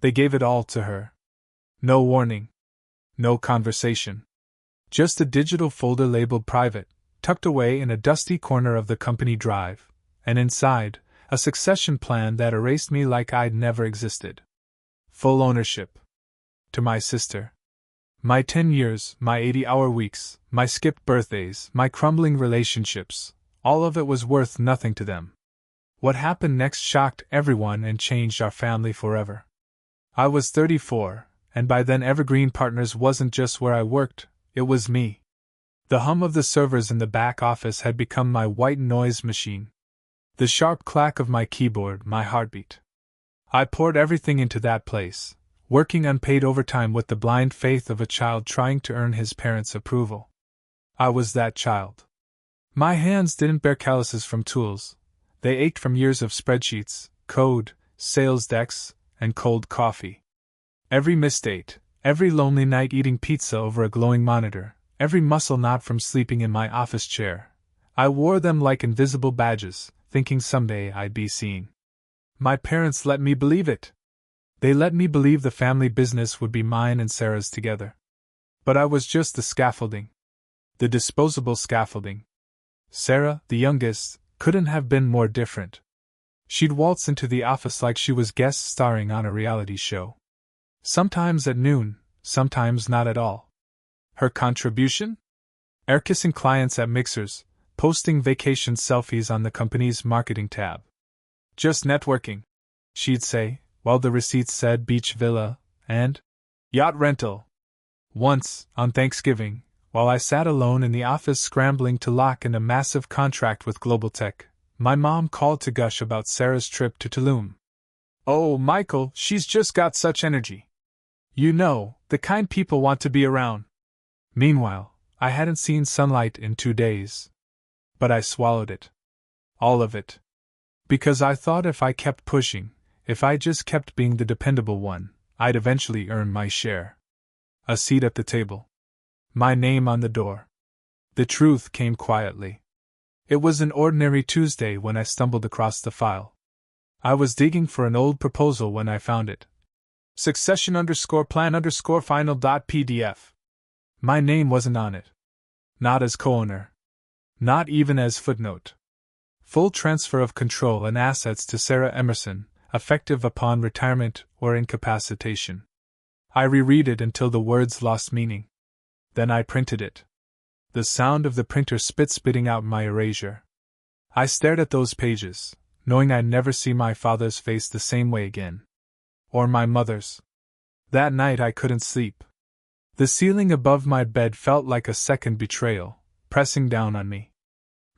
They gave it all to her. No warning. No conversation. Just a digital folder labeled private, tucked away in a dusty corner of the company drive, and inside, a succession plan that erased me like I'd never existed. Full ownership. To my sister. My 10 years, my 80-hour weeks, my skipped birthdays, my crumbling relationships, all of it was worth nothing to them. What happened next shocked everyone and changed our family forever. I was 34, and by then Evergreen Partners wasn't just where I worked, it was me. The hum of the servers in the back office had become my white noise machine. The sharp clack of my keyboard, my heartbeat. I poured everything into that place, working unpaid overtime with the blind faith of a child trying to earn his parents' approval. I was that child. My hands didn't bear calluses from tools. They ached from years of spreadsheets, code, sales decks, and cold coffee. Every missed date, every lonely night eating pizza over a glowing monitor, every muscle knot from sleeping in my office chair, I wore them like invisible badges, thinking someday I'd be seen. My parents let me believe it. They let me believe the family business would be mine and Sarah's together. But I was just the scaffolding. The disposable scaffolding. Sarah, the youngest, couldn't have been more different. She'd waltz into the office like she was guest starring on a reality show. Sometimes at noon, sometimes not at all. Her contribution? Air-kissing clients at mixers, posting vacation selfies on the company's marketing tab. Just networking, she'd say, while the receipts said beach villa and yacht rental. Once, on Thanksgiving, while I sat alone in the office scrambling to lock in a massive contract with Global Tech, my mom called to gush about Sarah's trip to Tulum. "Oh, Michael, she's just got such energy. You know, the kind people want to be around." Meanwhile, I hadn't seen sunlight in 2 days. But I swallowed it. All of it. Because I thought if I kept pushing, if I just kept being the dependable one, I'd eventually earn my share. A seat at the table. My name on the door. The truth came quietly. It was an ordinary Tuesday when I stumbled across the file. I was digging for an old proposal when I found it. Succession_plan_final.pdf. My name wasn't on it. Not as co-owner. Not even as footnote. Full transfer of control and assets to Sarah Emerson, effective upon retirement or incapacitation. I reread it until the words lost meaning. Then I printed it. The sound of the printer spitting out my erasure. I stared at those pages, knowing I'd never see my father's face the same way again. Or my mother's. That night I couldn't sleep. The ceiling above my bed felt like a second betrayal, pressing down on me.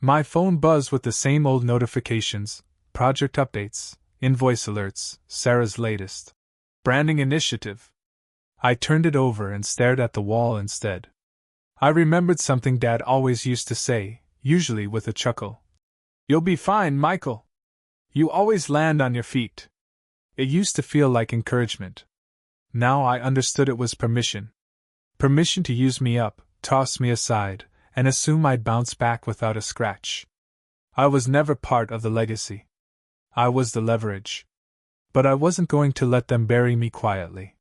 My phone buzzed with the same old notifications, project updates, invoice alerts, Sarah's latest branding initiative. I turned it over and stared at the wall instead. I remembered something Dad always used to say, usually with a chuckle. "You'll be fine, Michael. You always land on your feet." It used to feel like encouragement. Now I understood it was permission. Permission to use me up, toss me aside, and assume I'd bounce back without a scratch. I was never part of the legacy. I was the leverage. But I wasn't going to let them bury me quietly.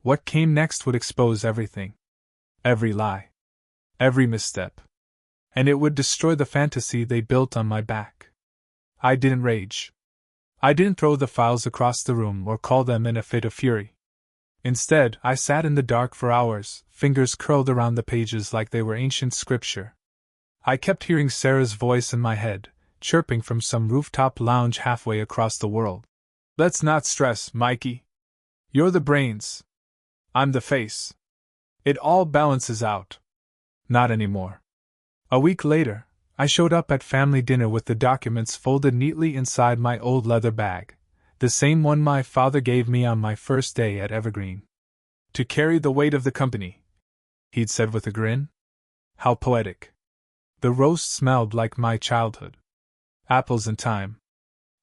What came next would expose everything. Every lie. Every misstep. And it would destroy the fantasy they built on my back. I didn't rage. I didn't throw the files across the room or call them in a fit of fury. Instead, I sat in the dark for hours, fingers curled around the pages like they were ancient scripture. I kept hearing Sarah's voice in my head, chirping from some rooftop lounge halfway across the world. "Let's not stress, Mikey. You're the brains. I'm the face. It all balances out." Not anymore. A week later, I showed up at family dinner with the documents folded neatly inside my old leather bag, the same one my father gave me on my first day at Evergreen. "To carry the weight of the company," he'd said with a grin. How poetic. The roast smelled like my childhood. Apples and thyme.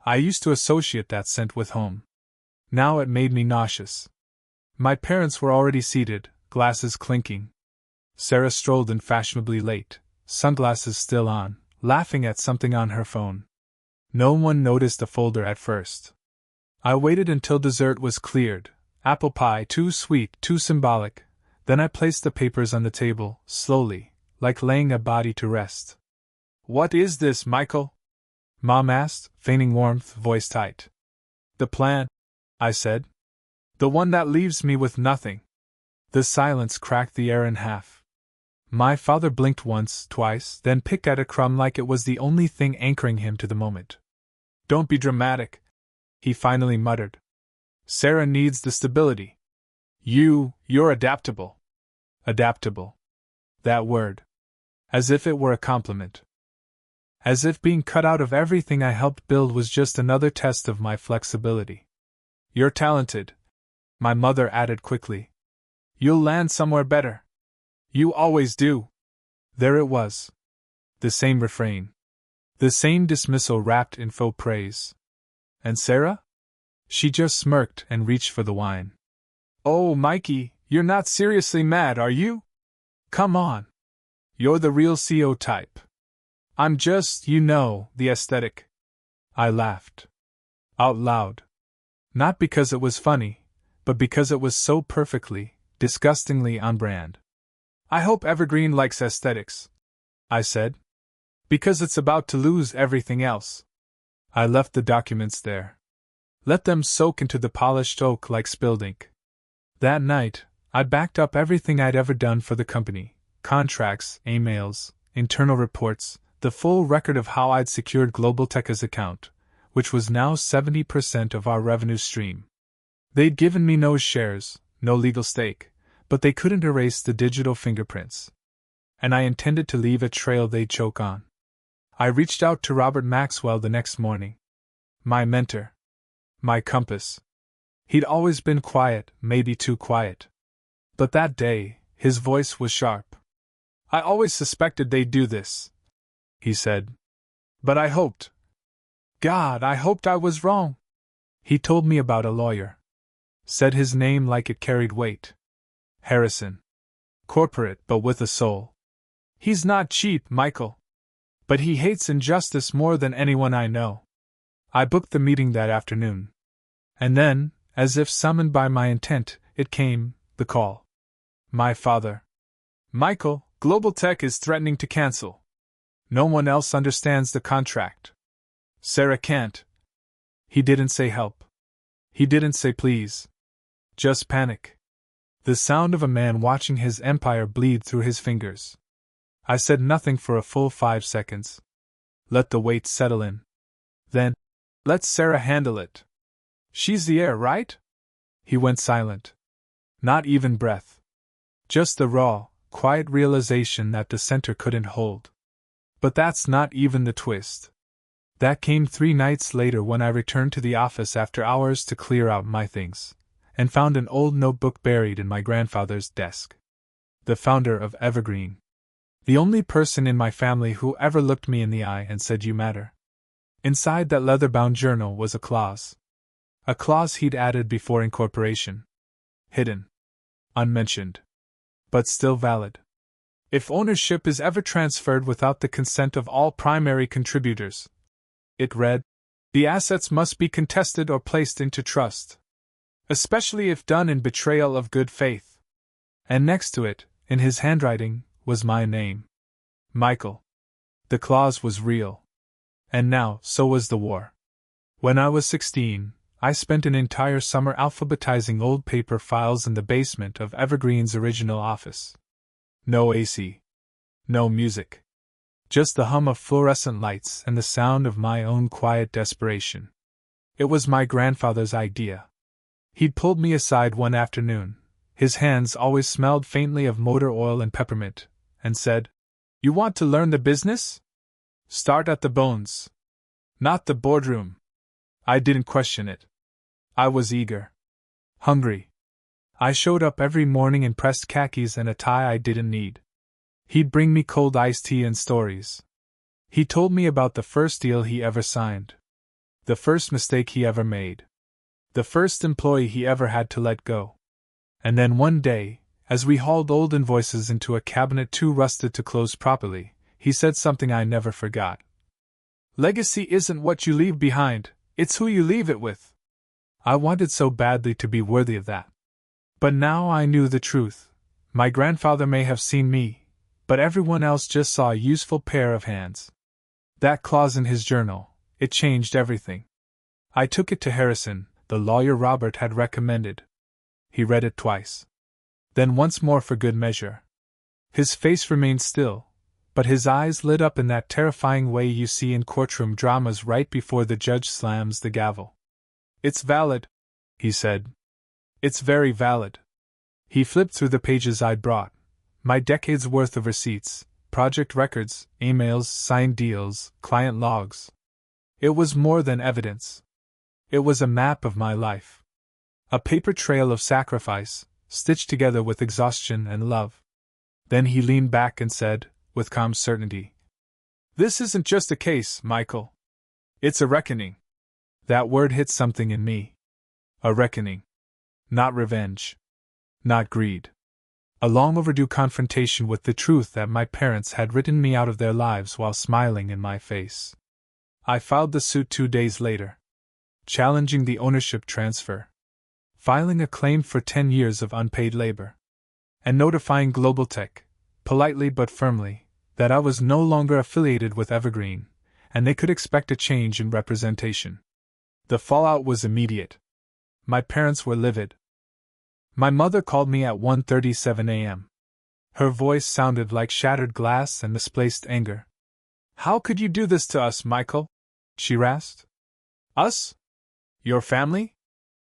I used to associate that scent with home. Now it made me nauseous. My parents were already seated, glasses clinking. Sarah strolled in fashionably late, sunglasses still on, laughing at something on her phone. No one noticed the folder at first. I waited until dessert was cleared, Apple pie, too sweet, too symbolic. Then I placed the papers on the table, slowly, like laying a body to rest. What is this, Michael? Mom asked, feigning warmth, voice tight. The plan, I said. The one that leaves me with nothing. The silence cracked the air in half. My father blinked once, twice, then picked at a crumb like it was the only thing anchoring him to the moment. Don't be dramatic, he finally muttered. Sarah needs the stability. You're adaptable. Adaptable. That word. As if it were a compliment. As if being cut out of everything I helped build was just another test of my flexibility. You're talented, my mother added quickly. You'll land somewhere better. You always do. There it was. The same refrain. The same dismissal wrapped in faux praise. And Sarah? She just smirked and reached for the wine. Oh, Mikey, you're not seriously mad, are you? Come on. You're the real CO type. I'm just, the aesthetic. I laughed. Out loud. Not because it was funny, but because it was so perfectly, disgustingly on brand. I hope Evergreen likes aesthetics, I said. Because it's about to lose everything else. I left the documents there. Let them soak into the polished oak like spilled ink. That night, I backed up everything I'd ever done for the company. Contracts, emails, internal reports, the full record of how I'd secured Global Tech's account, which was now 70% of our revenue stream. They'd given me no shares, no legal stake, but they couldn't erase the digital fingerprints. And I intended to leave a trail they'd choke on. I reached out to Robert Maxwell the next morning. My mentor. My compass. He'd always been quiet, maybe too quiet. But that day, his voice was sharp. I always suspected they'd do this, he said. But I hoped. God, I hoped I was wrong. He told me about a lawyer. Said his name like it carried weight. Harrison. Corporate, but with a soul. He's not cheap, Michael. But he hates injustice more than anyone I know. I booked the meeting that afternoon. And then, as if summoned by my intent, it came, the call. My father. Michael, Global Tech is threatening to cancel. No one else understands the contract. Sarah can't. He didn't say help. He didn't say please. Just panic. The sound of a man watching his empire bleed through his fingers. I said nothing for a full 5 seconds. Let the weight settle in. Then, let Sarah handle it. She's the heir, right? He went silent. Not even breath. Just the raw, quiet realization that the center couldn't hold. But that's not even the twist. That came 3 nights later when I returned to the office after hours to clear out my things, and found an old notebook buried in my grandfather's desk. The founder of Evergreen. The only person in my family who ever looked me in the eye and said you matter. Inside that leather-bound journal was a clause. A clause he'd added before incorporation. Hidden. Unmentioned. But still valid. If ownership is ever transferred without the consent of all primary contributors, it read, the assets must be contested or placed into trust. Especially if done in betrayal of good faith. And next to it, in his handwriting, was my name. Michael. The clause was real. And now, so was the war. When I was 16, I spent an entire summer alphabetizing old paper files in the basement of Evergreen's original office. No AC. No music. Just the hum of fluorescent lights and the sound of my own quiet desperation. It was my grandfather's idea. He'd pulled me aside one afternoon, his hands always smelled faintly of motor oil and peppermint, and said, You want to learn the business? Start at the bones. Not the boardroom. I didn't question it. I was eager. Hungry. I showed up every morning in pressed khakis and a tie I didn't need. He'd bring me cold iced tea and stories. He told me about the first deal he ever signed. The first mistake he ever made. The first employee he ever had to let go. And then one day, as we hauled old invoices into a cabinet too rusted to close properly, he said something I never forgot. Legacy isn't what you leave behind, it's who you leave it with. I wanted so badly to be worthy of that. But now I knew the truth. My grandfather may have seen me, but everyone else just saw a useful pair of hands. That clause in his journal, it changed everything. I took it to Harrison, the lawyer Robert had recommended. He read it twice. Then once more for good measure. His face remained still, but his eyes lit up in that terrifying way you see in courtroom dramas right before the judge slams the gavel. "It's valid," he said. "It's very valid." He flipped through the pages I'd brought. My decades' worth of receipts, project records, emails, signed deals, client logs. It was more than evidence. It was a map of my life. A paper trail of sacrifice, stitched together with exhaustion and love. Then he leaned back and said, with calm certainty, "This isn't just a case, Michael. It's a reckoning." That word hit something in me. A reckoning. Not revenge. Not greed. A long overdue confrontation with the truth that my parents had written me out of their lives while smiling in my face. I filed the suit 2 days later, challenging the ownership transfer, filing a claim for 10 years of unpaid labor, and notifying Global Tech, politely but firmly, that I was no longer affiliated with Evergreen, and they could expect a change in representation. The fallout was immediate. My parents were livid. My mother called me at 1:37 a.m. Her voice sounded like shattered glass and misplaced anger. "How could you do this to us, Michael?" she rasped. "Us? Your family?"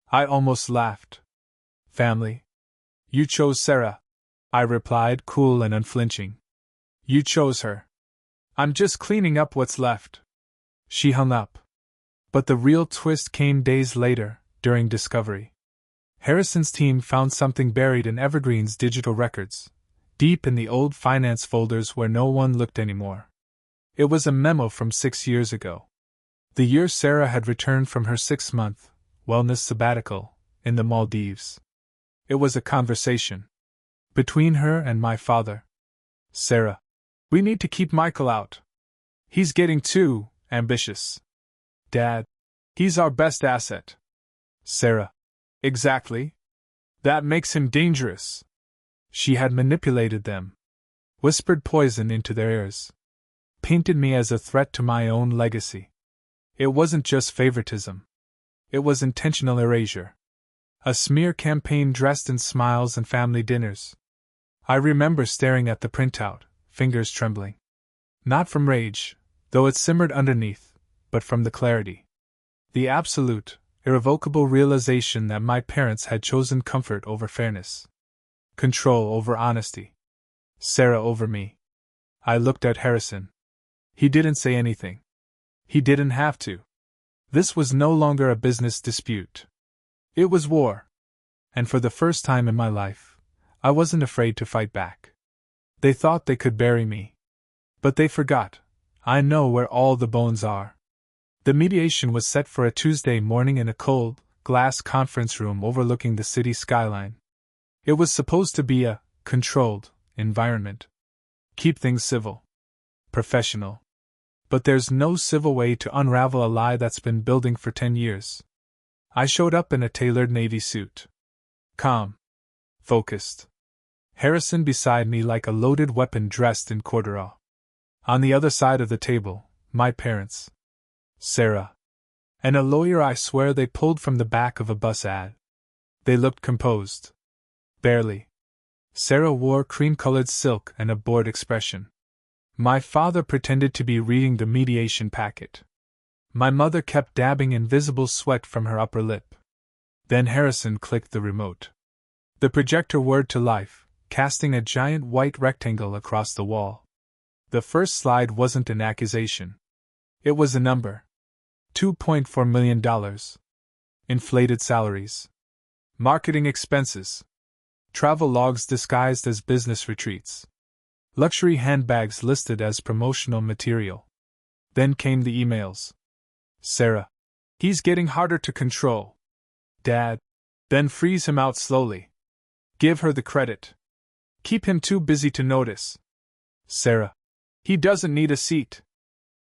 I almost laughed. "Family? You chose Sarah," I replied, cool and unflinching. "You chose her. I'm just cleaning up what's left." She hung up. But the real twist came days later, during discovery. Harrison's team found something buried in Evergreen's digital records, deep in the old finance folders where no one looked anymore. It was a memo from 6 years ago. The year Sarah had returned from her 6-month wellness sabbatical in the Maldives. It was a conversation between her and my father. "Sarah, we need to keep Michael out. He's getting too ambitious. Dad, he's our best asset." "Sarah, exactly. That makes him dangerous." She had manipulated them, whispered poison into their ears, painted me as a threat to my own legacy. It wasn't just favoritism. It was intentional erasure. A smear campaign dressed in smiles and family dinners. I remember staring at the printout, fingers trembling. Not from rage, though it simmered underneath, but from the clarity. The absolute, irrevocable realization that my parents had chosen comfort over fairness. Control over honesty. Sarah over me. I looked at Harrison. He didn't say anything. He didn't have to. This was no longer a business dispute. It was war. And for the first time in my life, I wasn't afraid to fight back. They thought they could bury me. But they forgot. I know where all the bones are. The mediation was set for a Tuesday morning in a cold, glass conference room overlooking the city skyline. It was supposed to be a controlled environment. Keep things civil. Professional. But there's no civil way to unravel a lie that's been building for 10 years. I showed up in a tailored navy suit. Calm. Focused. Harrison beside me like a loaded weapon dressed in corduroy. On the other side of the table, my parents. Sarah. And a lawyer I swear they pulled from the back of a bus ad. They looked composed. Barely. Sarah wore cream-colored silk and a bored expression. My father pretended to be reading the mediation packet. My mother kept dabbing invisible sweat from her upper lip. Then Harrison clicked the remote. The projector whirred to life, casting a giant white rectangle across the wall. The first slide wasn't an accusation. It was a number. $2.4 million. Inflated salaries. Marketing expenses. Travel logs disguised as business retreats. Luxury handbags listed as promotional material. Then came the emails. Sarah. He's getting harder to control. Dad. Then freeze him out slowly. Give her the credit. Keep him too busy to notice. Sarah. He doesn't need a seat.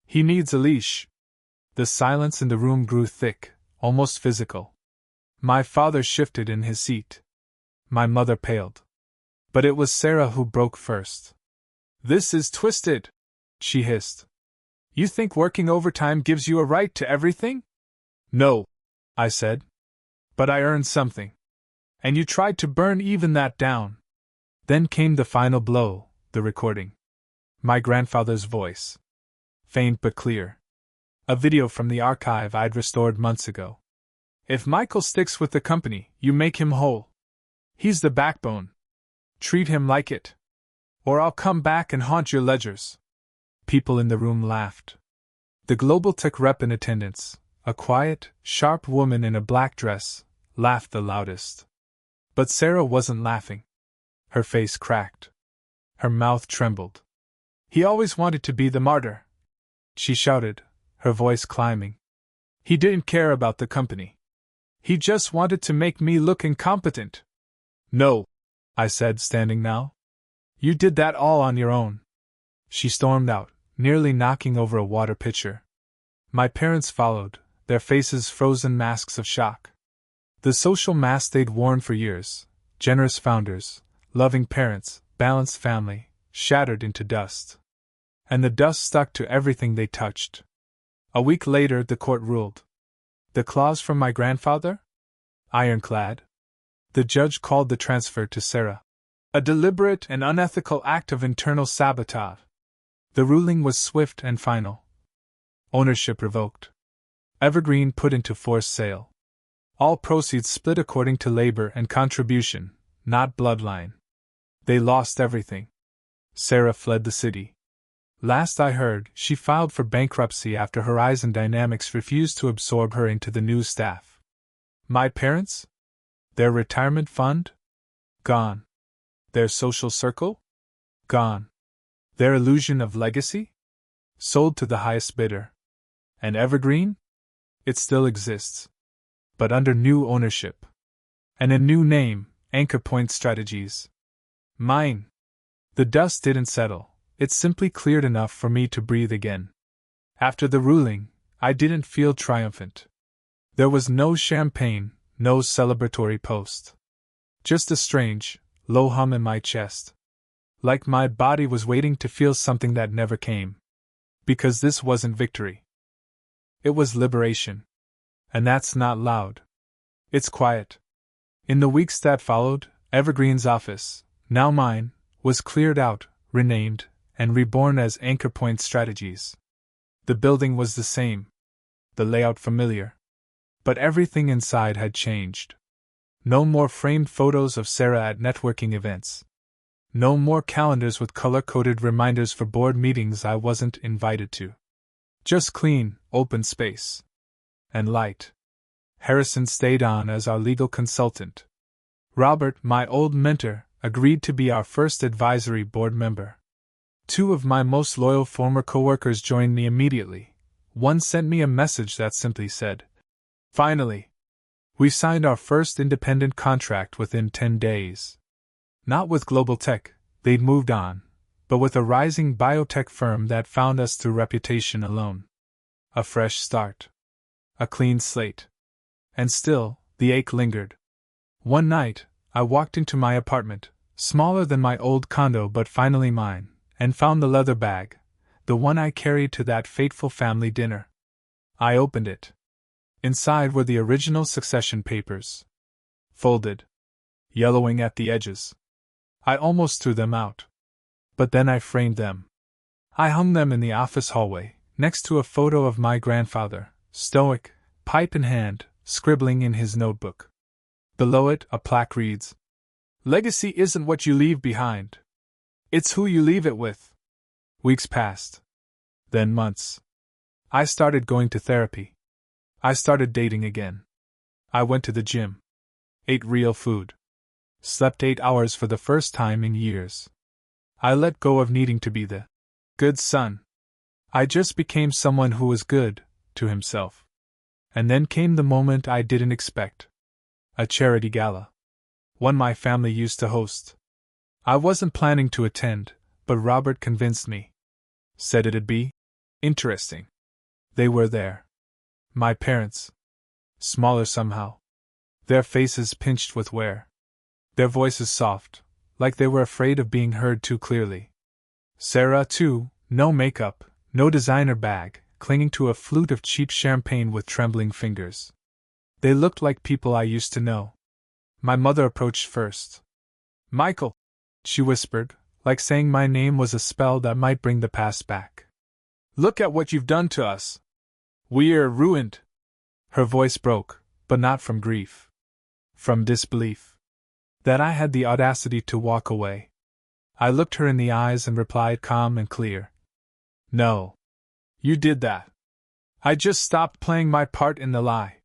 He needs a leash. The silence in the room grew thick, almost physical. My father shifted in his seat. My mother paled. But it was Sarah who broke first. "This is twisted," she hissed. "You think working overtime gives you a right to everything?" "No," I said. "But I earned something. And you tried to burn even that down." Then came the final blow, the recording. My grandfather's voice. Faint but clear. A video from the archive I'd restored months ago. "If Michael sticks with the company, you make him whole. He's the backbone. Treat him like it. Or I'll come back and haunt your ledgers." People in the room laughed. The global tech rep in attendance, a quiet, sharp woman in a black dress, laughed the loudest. But Sarah wasn't laughing. Her face cracked. Her mouth trembled. "He always wanted to be the martyr," she shouted, her voice climbing. "He didn't care about the company. He just wanted to make me look incompetent." "No," I said, standing now. "You did that all on your own." She stormed out, nearly knocking over a water pitcher. My parents followed, their faces frozen masks of shock. The social mask they'd worn for years, generous founders, loving parents, balanced family, shattered into dust. And the dust stuck to everything they touched. A week later, the court ruled. The clause from my grandfather? Ironclad. The judge called the transfer to Sarah a deliberate and unethical act of internal sabotage. The ruling was swift and final. Ownership revoked. Evergreen put into forced sale. All proceeds split according to labor and contribution, not bloodline. They lost everything. Sarah fled the city. Last I heard, she filed for bankruptcy after Horizon Dynamics refused to absorb her into the new staff. My parents? Their retirement fund? Gone. Their social circle? Gone. Their illusion of legacy? Sold to the highest bidder. And Evergreen? It still exists. But under new ownership. And a new name, Evergreen Strategies. Mine. The dust didn't settle, it simply cleared enough for me to breathe again. After the ruling, I didn't feel triumphant. There was no champagne, no celebratory post. Just a strange, low hum in my chest. Like my body was waiting to feel something that never came. Because this wasn't victory. It was liberation. And that's not loud. It's quiet. In the weeks that followed, Evergreen's office, now mine, was cleared out, renamed, and reborn as Evergreen Strategies. The building was the same. The layout familiar. But everything inside had changed. No more framed photos of Sarah at networking events. No more calendars with color-coded reminders for board meetings I wasn't invited to. Just clean, open space. And light. Harrison stayed on as our legal consultant. Robert, my old mentor, agreed to be our first advisory board member. 2 of my most loyal former coworkers joined me immediately. One sent me a message that simply said, "Finally! We signed our first independent contract within 10 days. Not with Global Tech, they'd moved on, but with a rising biotech firm that found us through reputation alone. A fresh start. A clean slate. And still, the ache lingered. One night, I walked into my apartment, smaller than my old condo but finally mine, and found the leather bag, the one I carried to that fateful family dinner. I opened it. Inside were the original succession papers. Folded. Yellowing at the edges. I almost threw them out. But then I framed them. I hung them in the office hallway, next to a photo of my grandfather, stoic, pipe in hand, scribbling in his notebook. Below it, a plaque reads, "Legacy isn't what you leave behind. It's who you leave it with." Weeks passed. Then months. I started going to therapy. I started dating again. I went to the gym. Ate real food. Slept 8 hours for the first time in years. I let go of needing to be the good son. I just became someone who was good to himself. And then came the moment I didn't expect. A charity gala. One my family used to host. I wasn't planning to attend, but Robert convinced me. Said it'd be interesting. They were there. My parents. Smaller somehow. Their faces pinched with wear. Their voices soft, like they were afraid of being heard too clearly. Sarah, too, no makeup, no designer bag, clinging to a flute of cheap champagne with trembling fingers. They looked like people I used to know. My mother approached first. "Michael," she whispered, like saying my name was a spell that might bring the past back. "Look at what you've done to us. We're ruined." Her voice broke, but not from grief. From disbelief. That I had the audacity to walk away. I looked her in the eyes and replied calm and clear. "No. You did that. I just stopped playing my part in the lie."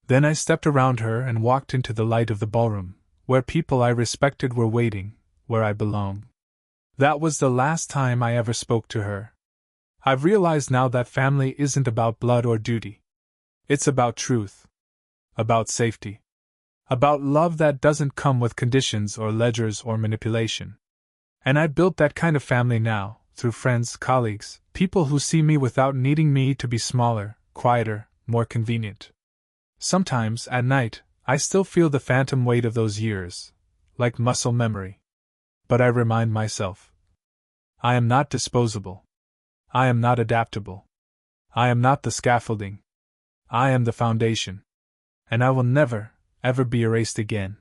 Then I stepped around her and walked into the light of the ballroom, where people I respected were waiting, where I belonged. That was the last time I ever spoke to her. I've realized now that family isn't about blood or duty. It's about truth. About safety. About love that doesn't come with conditions or ledgers or manipulation. And I built that kind of family now, through friends, colleagues, people who see me without needing me to be smaller, quieter, more convenient. Sometimes, at night, I still feel the phantom weight of those years, like muscle memory. But I remind myself. I am not disposable. I am not adaptable. I am not the scaffolding. I am the foundation. And I will never, ever be erased again.